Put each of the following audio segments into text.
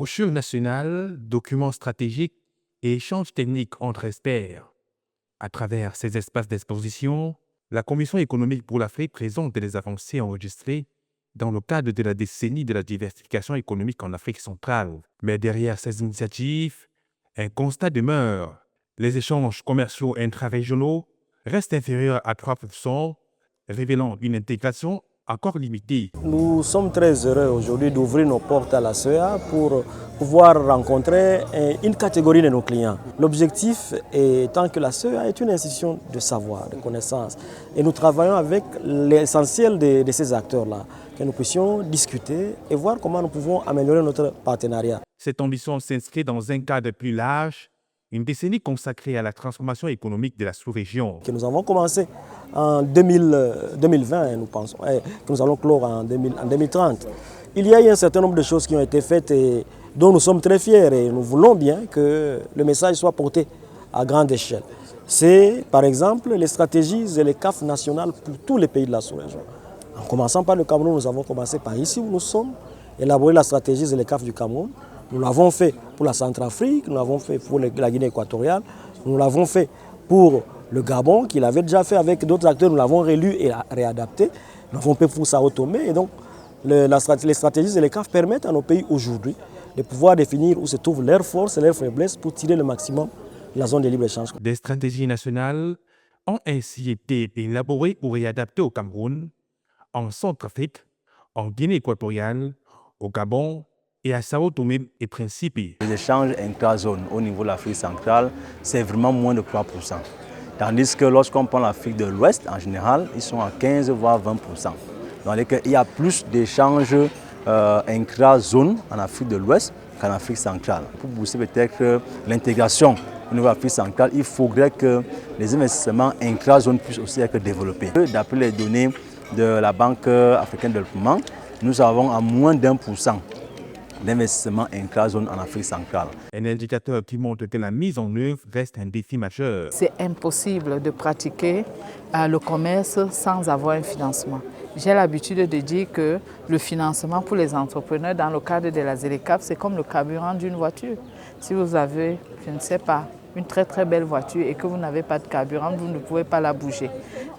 Brochure nationale, documents stratégiques et échanges techniques entre experts. À travers ces espaces d'exposition, la Commission économique pour l'Afrique présente des avancées enregistrées dans le cadre de la décennie de la diversification économique en Afrique centrale. Mais derrière ces initiatives, un constat demeure. Les échanges commerciaux intra-régionaux restent inférieurs à 3%, révélant une intégration encore limitée. Nous sommes très heureux aujourd'hui d'ouvrir nos portes à la CEA pour pouvoir rencontrer une catégorie de nos clients. L'objectif étant que la CEA est une institution de savoir, de connaissance. Et nous travaillons avec l'essentiel de ces acteurs-là, que nous puissions discuter et voir comment nous pouvons améliorer notre partenariat. Cette ambition s'inscrit dans un cadre plus large, une décennie consacrée à la transformation économique de la sous-région. Que nous avons commencé en 2020, nous pensons, et que nous allons clore en 2030. Il y a eu un certain nombre de choses qui ont été faites et dont nous sommes très fiers et nous voulons bien que le message soit porté à grande échelle. C'est par exemple les stratégies et les CAF nationales pour tous les pays de la sous-région. En commençant par le Cameroun, nous avons commencé par ici où nous sommes, élaborer la stratégie et les CAF du Cameroun. Nous l'avons fait pour la Centrafrique, nous l'avons fait pour la Guinée équatoriale, nous l'avons fait pour le Gabon, qu'il avait déjà fait avec d'autres acteurs, nous l'avons réélu et réadapté. Nous l'avons fait pour Sao Tomé. Et donc, les stratégies et les CAF permettent à nos pays aujourd'hui de pouvoir définir où se trouvent leurs forces et leurs faiblesses pour tirer le maximum de la zone de libre-échange. Des stratégies nationales ont ainsi été élaborées ou réadaptées au Cameroun, en Centrafrique, en Guinée équatoriale, au Gabon et à Sao Tomé et Principe. Les échanges intra-zones au niveau de l'Afrique centrale, c'est vraiment moins de 3%. Tandis que lorsqu'on prend l'Afrique de l'Ouest, en général, ils sont à 15 voire 20%. Donc il y a plus d'échanges intra-zones en Afrique de l'Ouest qu'en Afrique centrale. Pour booster peut-être l'intégration au niveau de l'Afrique centrale, il faudrait que les investissements intra-zones puissent aussi être développés. D'après les données de la Banque africaine de développement, nous avons à moins d'1% d'investissement intra-zone en Afrique centrale. Un indicateur qui montre que la mise en œuvre reste un défi majeur. C'est impossible de pratiquer le commerce sans avoir un financement. J'ai l'habitude de dire que le financement pour les entrepreneurs dans le cadre de la ZLECAf, c'est comme le carburant d'une voiture. Si vous avez, je ne sais pas, une très très belle voiture et que vous n'avez pas de carburant, vous ne pouvez pas la bouger.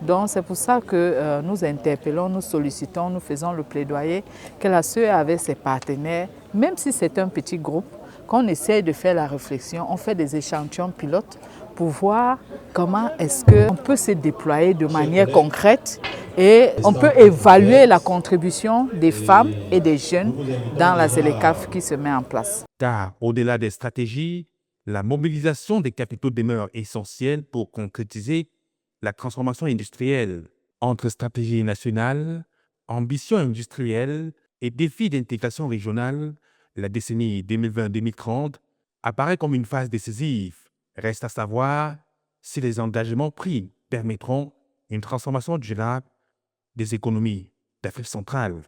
Donc c'est pour ça que nous interpellons, nous sollicitons, nous faisons le plaidoyer que la CEA avec ses partenaires, même si c'est un petit groupe, qu'on essaye de faire la réflexion, on fait des échantillons pilotes pour voir comment est-ce qu'on peut se déployer de manière concrète et on peut évaluer la contribution des femmes et des jeunes dans la ZLECAf qui se met en place. Car au-delà des stratégies, la mobilisation des capitaux demeure essentielle pour concrétiser la transformation industrielle. Entre stratégie nationale, ambition industrielle et défis d'intégration régionale, la décennie 2020-2030 apparaît comme une phase décisive. Reste à savoir si les engagements pris permettront une transformation durable des économies d'Afrique centrale.